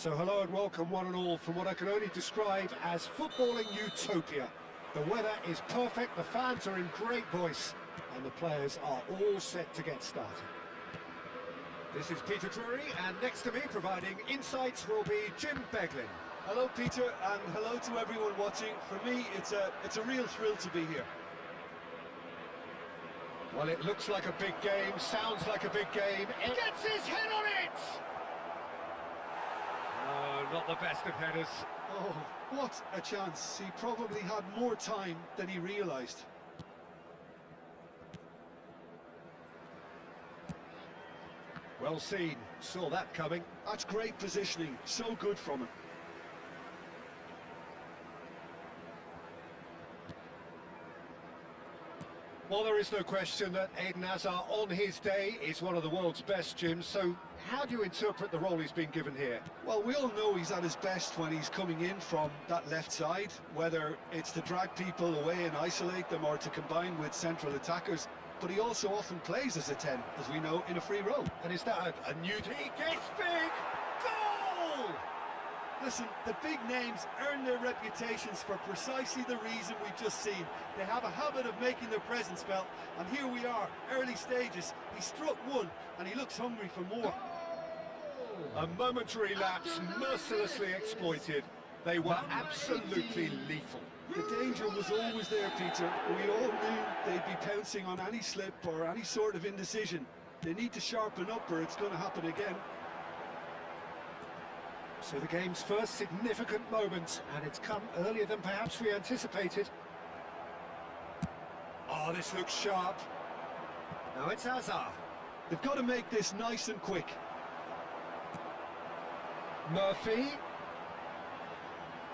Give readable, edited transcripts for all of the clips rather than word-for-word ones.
So hello and welcome one and all from what I can only describe as footballing utopia. The weather is perfect, the fans are in great voice, and the players are all set to get started. This is Peter Drury, and next to me providing insights will be Jim Beglin. Hello Peter, and hello to everyone watching. For me, it's a real thrill to be here. Well, it looks like a big game, sounds like a big game. He gets his head on it! Oh, not the best of headers. Oh, what a chance. He probably had more time than he realised. Well seen, saw that coming. That's great positioning, so good from him. Well, there is no question that Eden Hazard on his day is one of the world's best, Jim, so how do you interpret the role he's been given here? Well, we all know he's at his best when he's coming in from that left side, whether it's to drag people away and isolate them or to combine with central attackers, but he also often plays as a 10, as we know, in a free role. And is that a new... He gets big! Goal! Listen, the big names earn their reputations for precisely the reason we've just seen. They have a habit of making their presence felt, and here we are, early stages. He struck one, and he looks hungry for more. A momentary lapse, mercilessly exploited. They were absolutely lethal. The danger was always there, Peter. We all knew they'd be pouncing on any slip or any sort of indecision. They need to sharpen up or it's going to happen again. So the game's first significant moment, and it's come earlier than perhaps we anticipated. Oh, this looks sharp. Now it's Hazard. They've got to make this nice and quick. Murphy.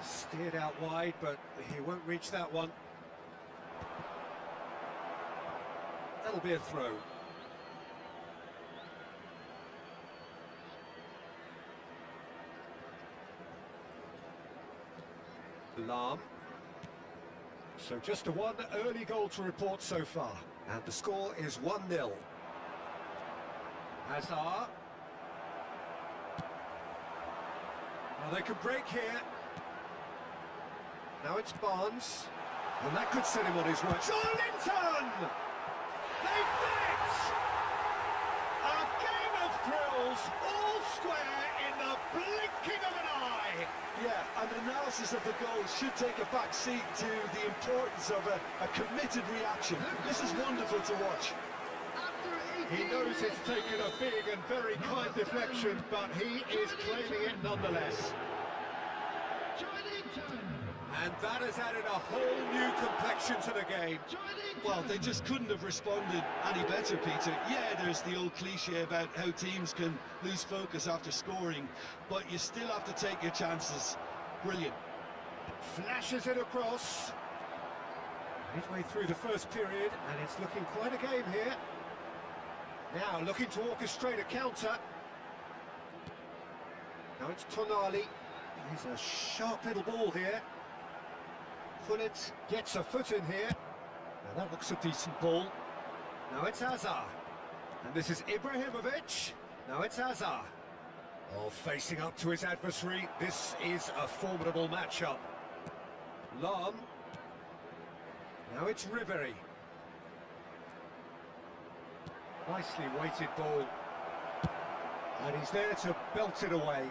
Steered out wide, but he won't reach that one. That'll be a throw. Lam. So just a one early goal to report so far, and the score is 1-0. Hazard. Well, they can break here. Now it's Barnes, and that could set him on his way. Linton! They've done it! A game of thrills, all square in the blinking of an eye. Yeah, and analysis of the goal should take a back seat to the importance of a committed reaction. This is wonderful to watch. He knows it's taken a big and very kind deflection, but he is claiming it nonetheless. And that has added a whole new complexion to the game. Well, they just couldn't have responded any better, Peter. Yeah, there's the old cliche about how teams can lose focus after scoring, but you still have to take your chances. Brilliant. Flashes it across. Midway through the first period, and it's looking quite a game here. Now looking to orchestrate a counter. Now it's Tonali. He's a sharp little ball here. Gullit gets a foot in here. Now that looks a decent ball. Now it's Hazard. And this is Ibrahimovic. Now it's Hazard. Oh, facing up to his adversary. This is a formidable matchup. Lam. Now it's Ribery. Nicely weighted ball. And he's there to belt it away.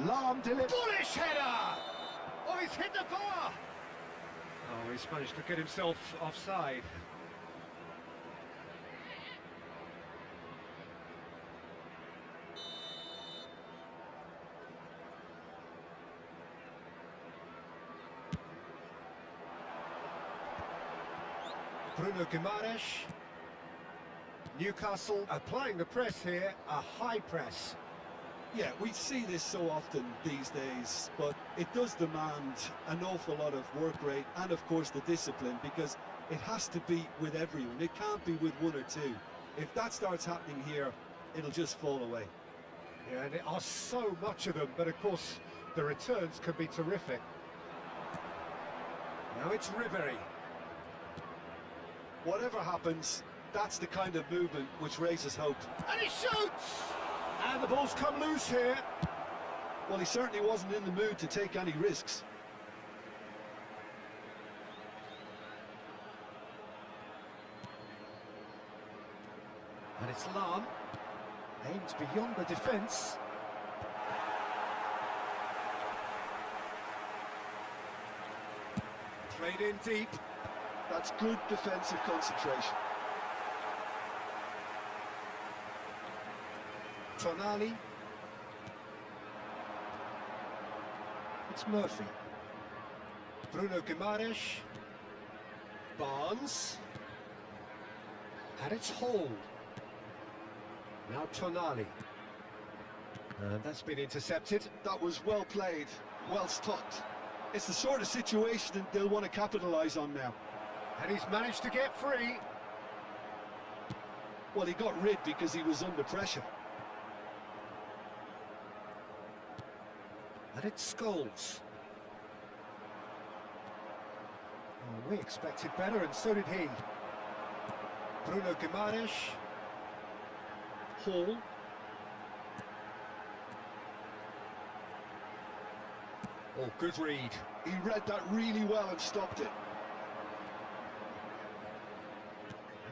Lam delivers. Bullish header! Oh, he's hit the bar! Oh, he's managed to get himself offside. Bruno Guimaraes. Newcastle applying the press here, a high press. Yeah, we see this so often these days, but it does demand an awful lot of work rate and, of course, the discipline, because it has to be with everyone. It can't be with one or two. If that starts happening here, it'll just fall away. Yeah, and there are so much of them, but of course, the returns can be terrific. Now it's Ribery. Whatever happens, that's the kind of movement which raises hope. And he shoots! And the ball's come loose here. Well, he certainly wasn't in the mood to take any risks. And it's Lam. Aims beyond the defence. Played in deep. That's good defensive concentration. Tonali. It's Murphy. Bruno Guimaraes. Barnes. And it's Hall. Now Tonali. And that's been intercepted. That was well played, well stopped. It's the sort of situation they'll want to capitalise on now. And he's managed to get free. Well, he got rid because he was under pressure. And it's Scholes. Oh, we expected better, and so did he. Bruno Guimaraes. Hall. Oh, good read. He read that really well and stopped it.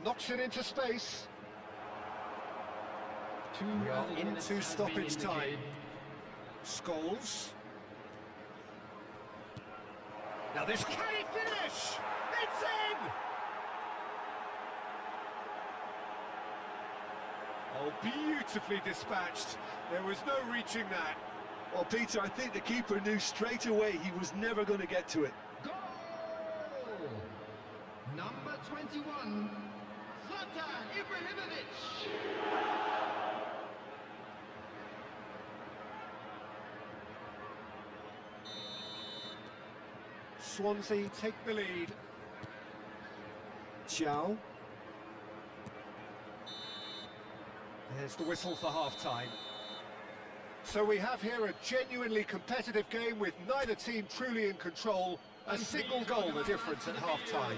Knocks it into space. We are into stoppage time. Scholes. Now this, can he finish? It's in! Oh, beautifully dispatched. There was no reaching that. Well, Peter, I think the keeper knew straight away he was never going to get to it. Goal! Number 21, Zlatan Ibrahimovic. Swansea take the lead. Chow. There's the whistle for half-time. So we have here a genuinely competitive game with neither team truly in control. A single goal the difference at half-time.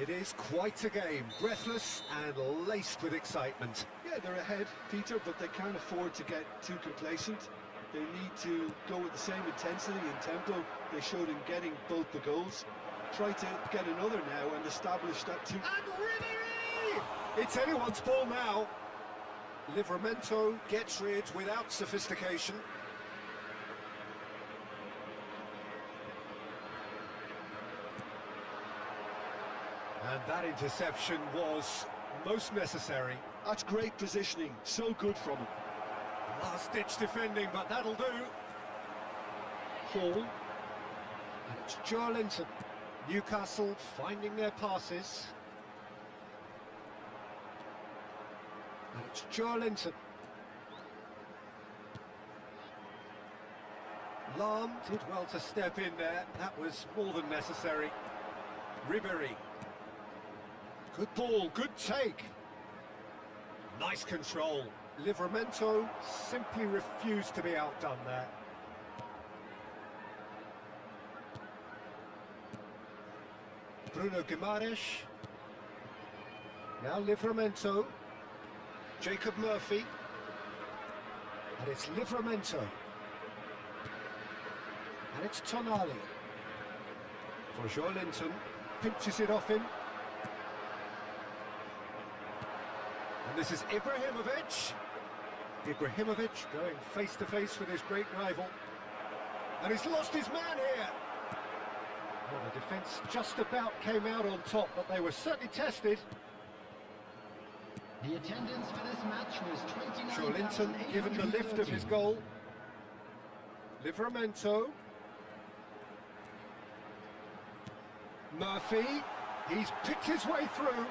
It is quite a game, breathless and laced with excitement. Yeah, they're ahead, Peter, but they can't afford to get too complacent. They need to go with the same intensity and tempo they showed in getting both the goals. Try to get another now and establish that too. And Ribery! It's anyone's ball now. Livramento gets rid without sophistication. And that interception was most necessary. That's great positioning, so good from him. Last-ditch defending, but that'll do. Hall. And it's Joelinton. Newcastle finding their passes. And it's Joelinton. Lam did well to step in there. That was more than necessary. Ribery. Good ball, good take. Nice control. Livramento simply refused to be outdone there. Bruno Guimaraes. Now Livramento. Jacob Murphy. And it's Livramento. And it's Tonali. For Joelinton. Pinches it off him. And this is Ibrahimovic. Ibrahimovic going face-to-face with his great rival. And he's lost his man here. Well, the defence just about came out on top, but they were certainly tested. The attendance for this match was 29,800. Joelinton given the lift of his goal. Livramento. Murphy. He's picked his way through.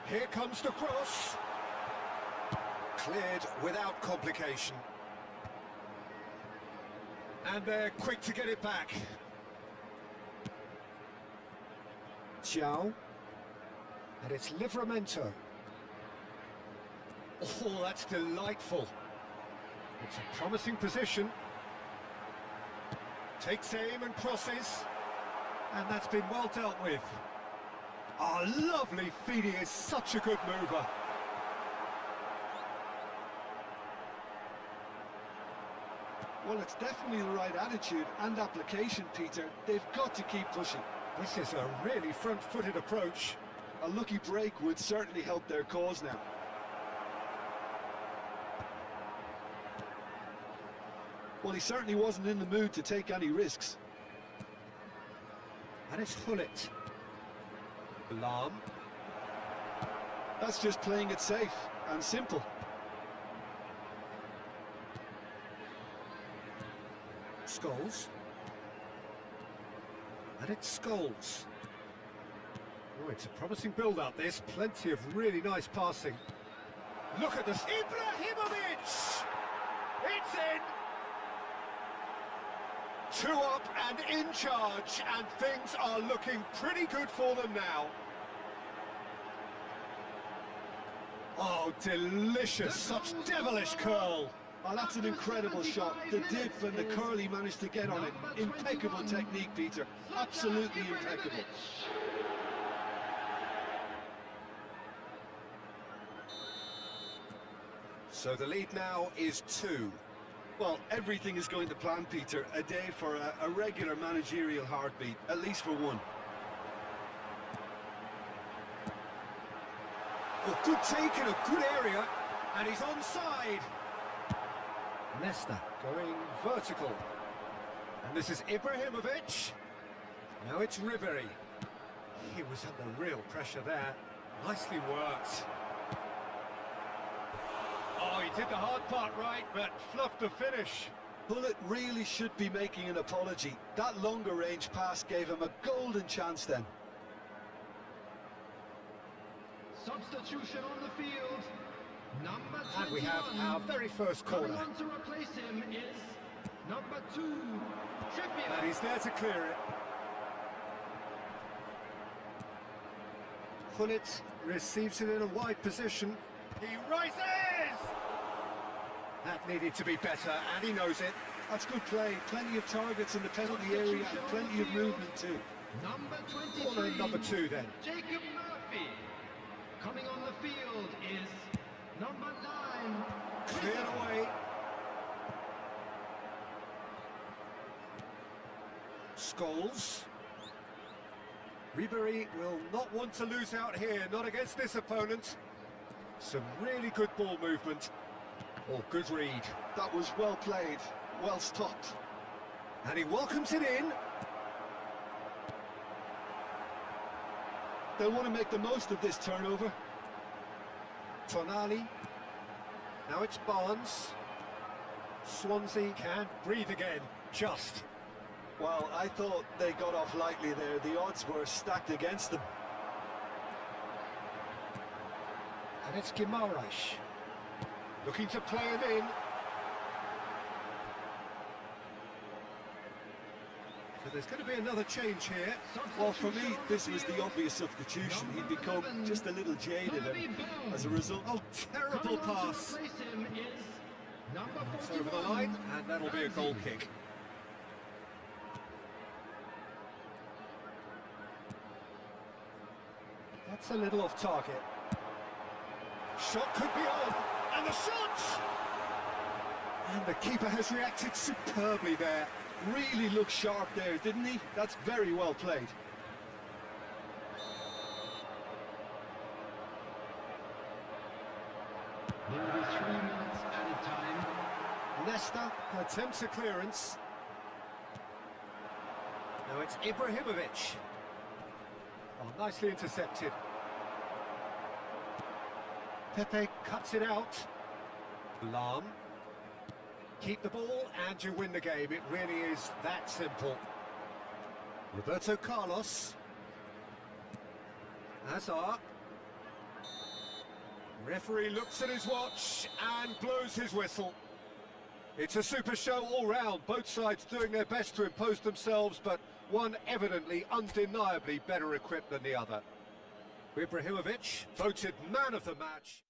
Here comes the cross. Cleared without complication. And they're quick to get it back. Chow. And it's Livramento. Oh, that's delightful. It's a promising position. Takes aim and crosses. And that's been well dealt with. Oh, lovely feed, he is such a good mover. Well, it's definitely the right attitude and application, Peter. They've got to keep pushing. This is a really front-footed approach. A lucky break would certainly help their cause now. Well, he certainly wasn't in the mood to take any risks. And it's Hullet. Lam. That's just playing it safe and simple. Scholes. And it's Scholes. Oh, it's a promising build-up, this. Plenty of really nice passing. Look at this. Ibrahimovic! It's in! 2 up and in charge, and things are looking pretty good for them now. Oh, delicious. Such devilish curl. Oh, that's an incredible shot. The dip and the curl he managed to get on it. Impeccable technique, Peter. Absolutely impeccable. So the lead now is 2. Well, everything is going to plan, Peter. A day for a regular managerial heartbeat, at least for one. Oh, good take in a good area, and he's onside. Nesta going vertical. And this is Ibrahimovic. Now it's Ribery. He was under real pressure there. Nicely worked. Oh, he did the hard part right, but fluffed the finish. Hullet really should be making an apology. That longer range pass gave him a golden chance then. Substitution on the field. Number 21. And we have our very first corner. Coming on to replace him is number 2, Trippier. And he's there to clear it. Hullet receives it in a wide position. He rises! That needed to be better, and he knows it. That's good play. Plenty of targets in the penalty area and plenty of movement too. Number 23. Corner number 2 then. Jacob Murphy. Coming on the field is number 9. Cleared away. Scholes. Ribery will not want to lose out here, not against this opponent. Some really good ball movement. Oh, good read. That was well played, well stopped. And he welcomes it in. They'll want to make the most of this turnover. Tonali. Now it's Barnes. Swansea can't breathe again. Just. Well, I thought they got off lightly there. The odds were stacked against them. And it's Guimaraes. Looking to play him in. So there's going to be another change here. Well, for me, this was the obvious substitution. He'd become just a little jaded, and as a result... Oh, terrible pass. It's over the line, and that'll be a goal kick. That's a little off target. Shot could be on, and the shot! And the keeper has reacted superbly there. Really looked sharp there, didn't he? That's very well played. There will be 3 minutes added time. Nesta attempts a clearance. Now it's Ibrahimovic. Oh, nicely intercepted. Pepe cuts it out. Lam. Keep the ball and you win the game. It really is that simple. Roberto Carlos. Hazard. Referee looks at his watch and blows his whistle. It's a super show all round. Both sides doing their best to impose themselves, but one evidently, undeniably better equipped than the other. Ibrahimovic, voted man of the match.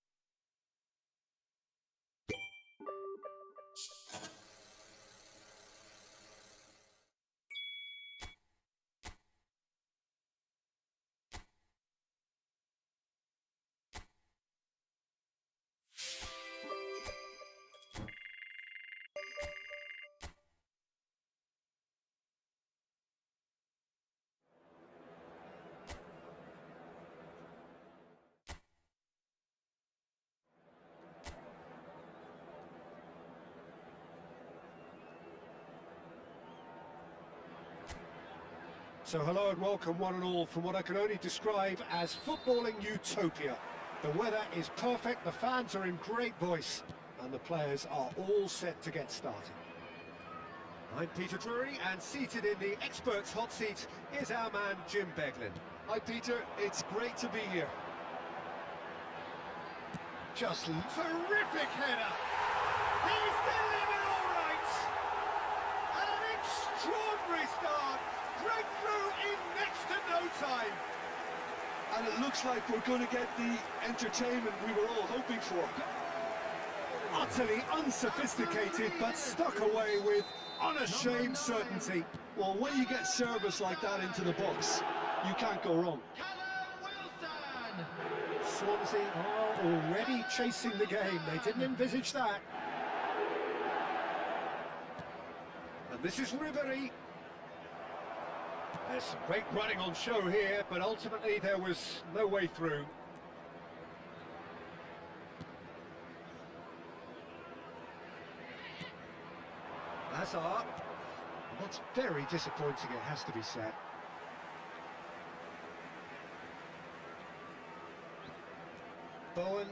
So hello and welcome one and all from what I can only describe as footballing utopia. The weather is perfect, the fans are in great voice, and the players are all set to get started. I'm Peter Drury, and seated in the experts' hot seat is our man Jim Beglin. Hi Peter, it's great to be here. Just terrific header! He's delivered all right! An extraordinary start! Breakthrough in next to no time! And it looks like we're going to get the entertainment we were all hoping for. Utterly unsophisticated, but stuck away with unashamed certainty. Well, when you get service like that into the box, you can't go wrong. Swansea are already chasing the game. They didn't envisage that. And this is Ribery. There's some great running on show here, but ultimately there was no way through. Hazard. That's very disappointing, it has to be said. Bowen.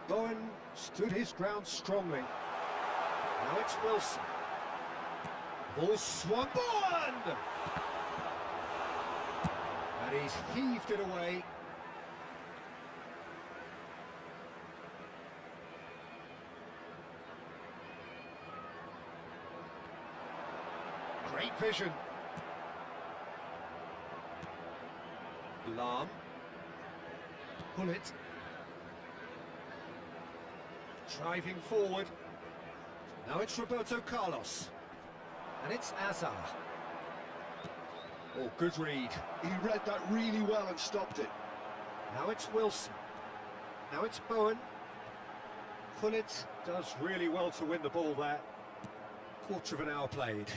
Bowen stood his ground strongly. Now it's Wilson. Ball swung. Bowen! And he's heaved it away. Great vision. Lahm. Pull it. Driving forward. Now it's Roberto Carlos. And it's Hazard. Oh, good read. He read that really well and stopped it. Now it's Wilson. Now it's Bowen. Pullet does really well to win the ball there. Quarter of an hour played.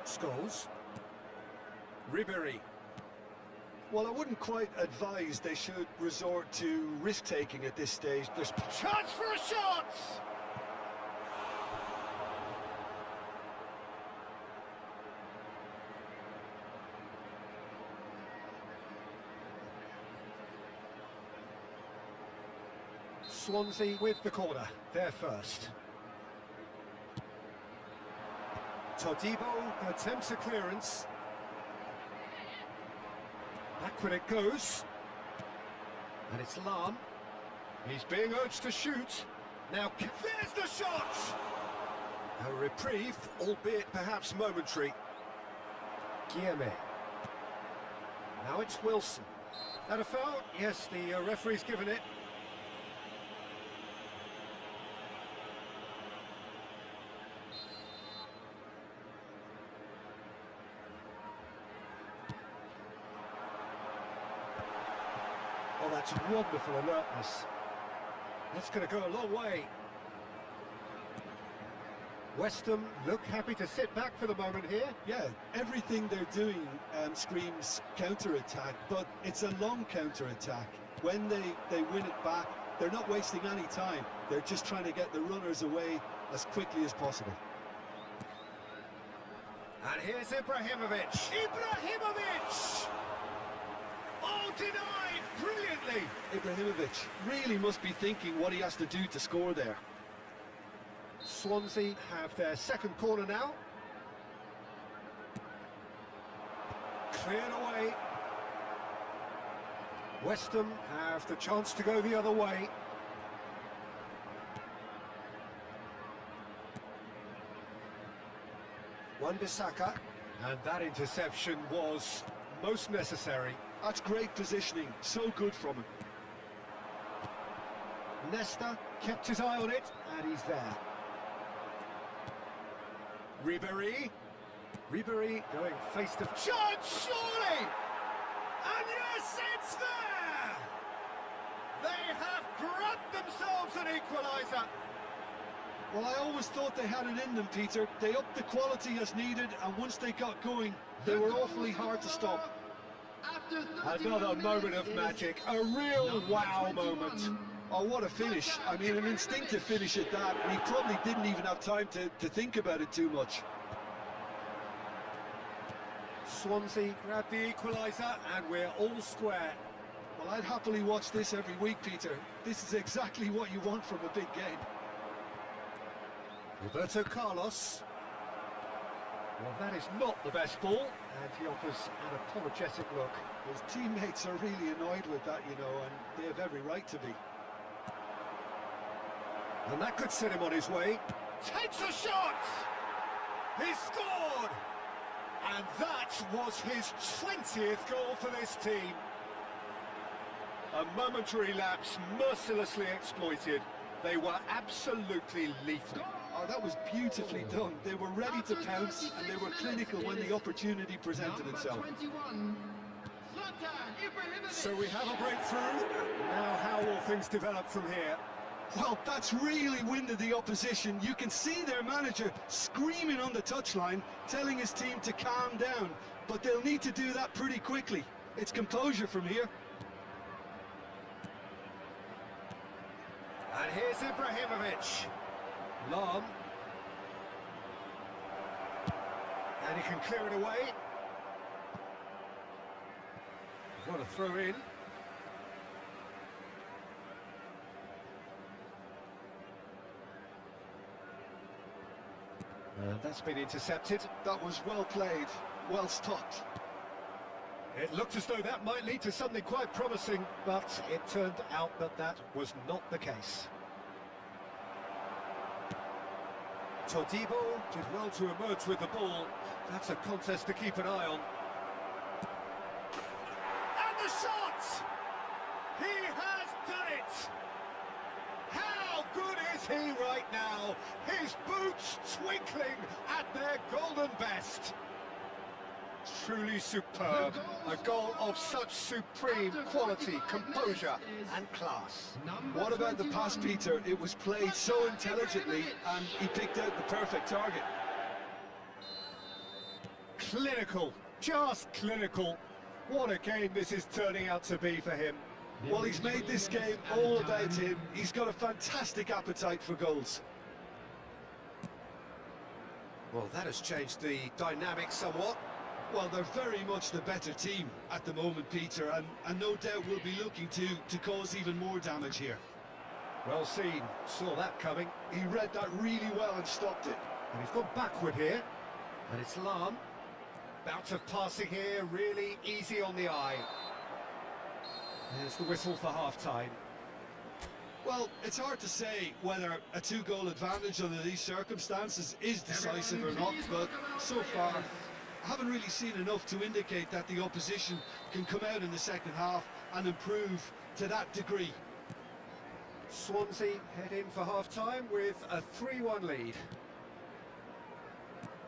Scholes. Ribery. Well, I wouldn't quite advise they should resort to risk-taking at this stage. There's Chance for a shot! Swansea with the corner, they're first. Todibo attempts a clearance. Back when it goes. And it's Lahm. He's being urged to shoot. Now, there's the shot! A reprieve, albeit perhaps momentary. Guillemets. Now it's Wilson. That a foul? Yes, the referee's given it. Oh, that's wonderful alertness. That's going to go a long way. West Ham look happy to sit back for the moment here. Yeah, everything they're doing screams counter-attack, but it's a long counter-attack. When they win it back, they're not wasting any time. They're just trying to get the runners away as quickly as possible. And here's Ibrahimovic. Ibrahimovic! Oh, denied brilliantly. Ibrahimovic really must be thinking what he has to do to score there. Swansea have their second corner now. Cleared away. West Ham have the chance to go the other way. Wan-Bissaka, and that interception was most necessary. That's great positioning, so good from him. Nesta kept his eye on it, and he's there. Ribery. Ribery going face to... Chance, surely! And yes, it's there! They have grabbed themselves an equaliser. Well, I always thought they had it in them, Peter. They upped the quality as needed, and once they got going, they were awfully hard to stop. Another moment of magic, a real wow moment. Oh, what a finish. I mean, an instinctive finish at that, and he probably didn't even have time to think about it too much. Swansea grab the equaliser, and we're all square. Well, I'd happily watch this every week, Peter. This is exactly what you want from a big game. Roberto Carlos. Well, that is not the best ball, and he offers an apologetic look. His teammates are really annoyed with that, you know, and they have every right to be. And that could set him on his way. Takes a shot! He scored! And that was his 20th goal for this team. A momentary lapse mercilessly exploited. They were absolutely lethal. Oh, that was beautifully done. They were ready to pounce, and they were clinical when the opportunity presented itself. 21, So we have a breakthrough. Now how will things develop from here? Well, that's really winded the opposition. You can see their manager screaming on the touchline, telling his team to calm down. But they'll need to do that pretty quickly. It's composure from here. And here's Ibrahimovic. Lam. And he can clear it away. What a throw in. And that's been intercepted. That was well played, well stopped. It looked as though that might lead to something quite promising, but it turned out that that was not the case. Todibo did well to emerge with the ball. That's a contest to keep an eye on. And the shot! He has done it! How good is he right now? His boots twinkling at their golden best. Truly superb. A goal of such supreme quality, composure and class. What about the pass, Peter? It was played so intelligently, and he picked out the perfect target. Clinical, just clinical. What a game this is turning out to be for him. Well, he's made this game all about him. He's got a fantastic appetite for goals. Well, that has changed the dynamic somewhat. Well, they're very much the better team at the moment, Peter, and no doubt will be looking to cause even more damage here. Well seen, saw that coming. He read that really well and stopped it. And he's gone backward here. And it's Lam. Bout of passing here, really easy on the eye. There's the whistle for half-time. Well, it's hard to say whether a two-goal advantage under these circumstances is decisive or not, but so far I haven't really seen enough to indicate that the opposition can come out in the second half and improve to that degree. Swansea head in for half-time with a 3-1 lead.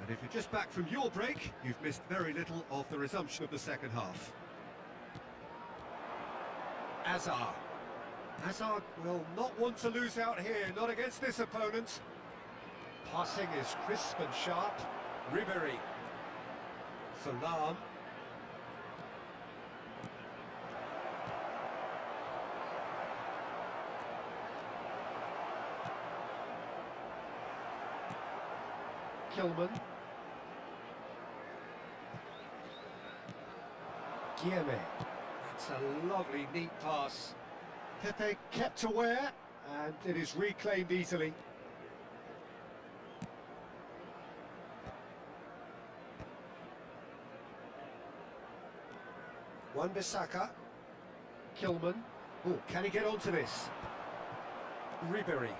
And if you're just back from your break, you've missed very little of the resumption of the second half. Azar. Hazard will not want to lose out here, not against this opponent. Passing is crisp and sharp. Ribéry. Salam. Kilman. Guillemets. That's a lovely, neat pass. Pepe kept aware, and it is reclaimed easily. Wan-Bissaka. Kilman. Oh, can he get onto this? Ribéry.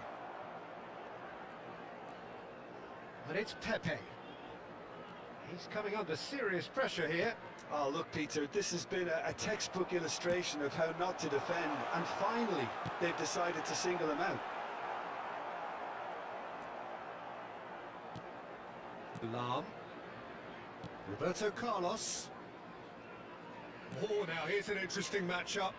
And it's Pepe. He's coming under serious pressure here. Oh, look, Peter, this has been a textbook illustration of how not to defend, and finally, they've decided to single him out. Lam. Roberto Carlos. Oh, now here's an interesting matchup.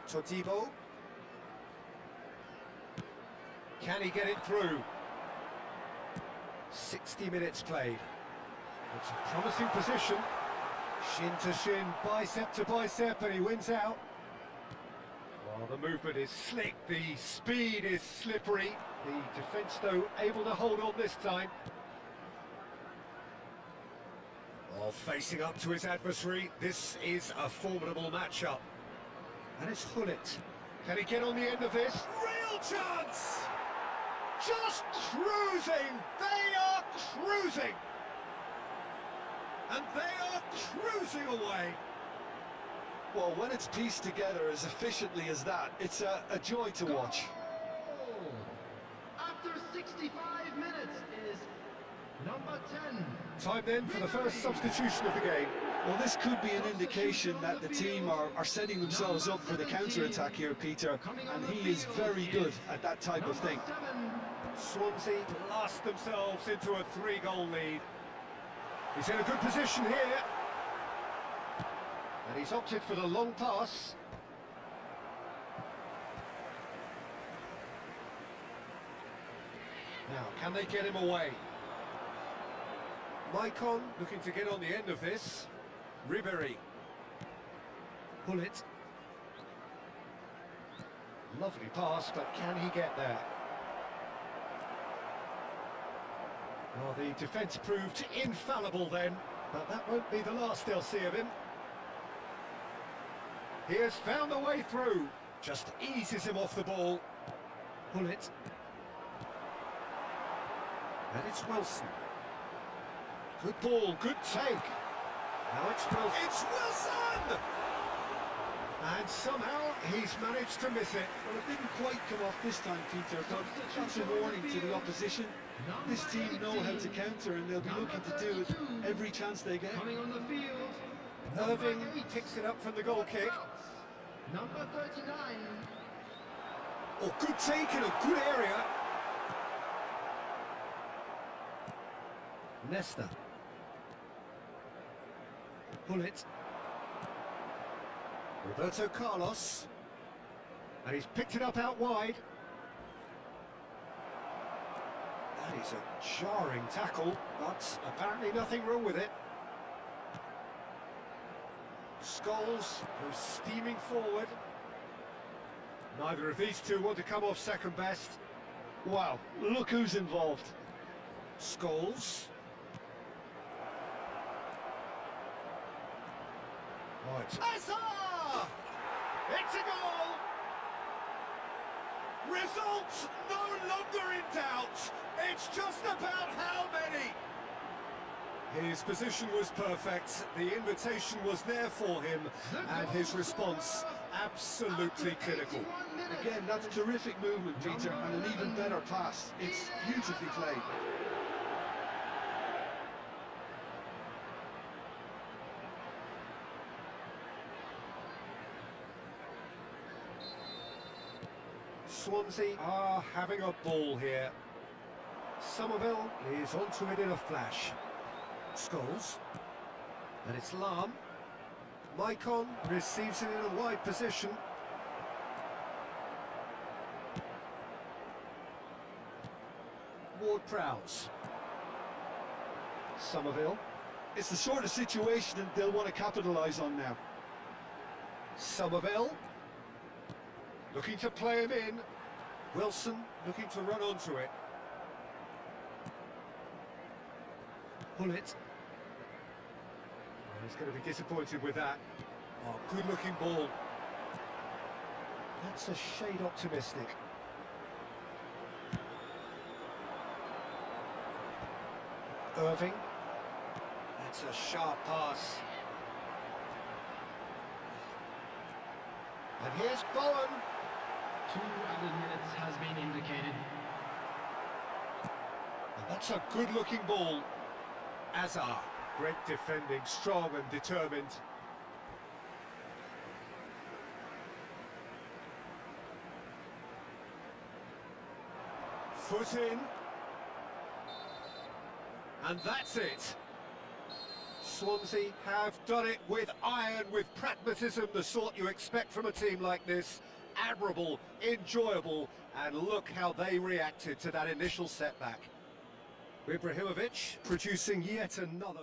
Todibo. Can he get it through? 60 minutes played. It's a promising position. Shin to shin, bicep to bicep, and he wins out. Well, the movement is slick, the speed is slippery. The defence, though, able to hold on this time. Well, facing up to his adversary, this is a formidable matchup. And it's Hullet. Can he get on the end of this? Real chance! Just cruising! They are cruising! And they are cruising away! Well, when it's pieced together as efficiently as that, it's a joy to watch. Goal! After 65 minutes is number 10. Time then for the first substitution of the game. Well, this could be an indication that the team are setting themselves up for the counter-attack here, Peter, and he is very good at that type of thing. Swansea blast themselves into a 3-goal lead. He's in a good position here. And he's opted for the long pass. Now, can they get him away? Maicon looking to get on the end of this. Ribéry. Hullet. Lovely pass, but can he get there? Well, the defence proved infallible then, but that won't be the last they'll see of him. He has found a way through, just eases him off the ball. Hullet. And it's Wilson. Good ball, good take. Now it's Wilson. It's Wilson! And somehow he's managed to miss it. Well, it didn't quite come off this time, Peter, but that's a warning to the opposition. This team know how to counter, and they'll be looking to do it every chance they get. Coming on the field, Irving picks it up from the goal kick. number 39. Oh, good take in a good area. Nesta. Hullet. Roberto Carlos. And he's picked it up out wide. That is a jarring tackle, but apparently nothing wrong with it. Scholes goes steaming forward. Neither of these two want to come off second best. Wow, look who's involved. Scholes. Right. Azar! It's a goal! Results no longer in doubt. It's just about how many. His position was perfect. The invitation was there for him, and his response absolutely clinical. Again, that's terrific movement, Peter, and an even better pass. It's beautifully played. Swansea are having a ball here. Somerville is onto it in a flash. Scholes. And it's Lahm. Maicon receives it in a wide position. Ward-Prowse. Somerville. It's the sort of situation that they'll want to capitalise on now. Somerville. Looking to play him in. Wilson looking to run onto it. Hullet. He's going to be disappointed with that. Oh, good-looking ball. That's a shade optimistic. Irving. That's a sharp pass. And here's Bowen. 2 added minutes has been indicated. And that's a good-looking ball. Azar. Great defending, strong and determined. Foot in. And that's it. Swansea have done it with iron, with pragmatism, the sort you expect from a team like this. Admirable, enjoyable, and look how they reacted to that initial setback. Ibrahimovic producing yet another...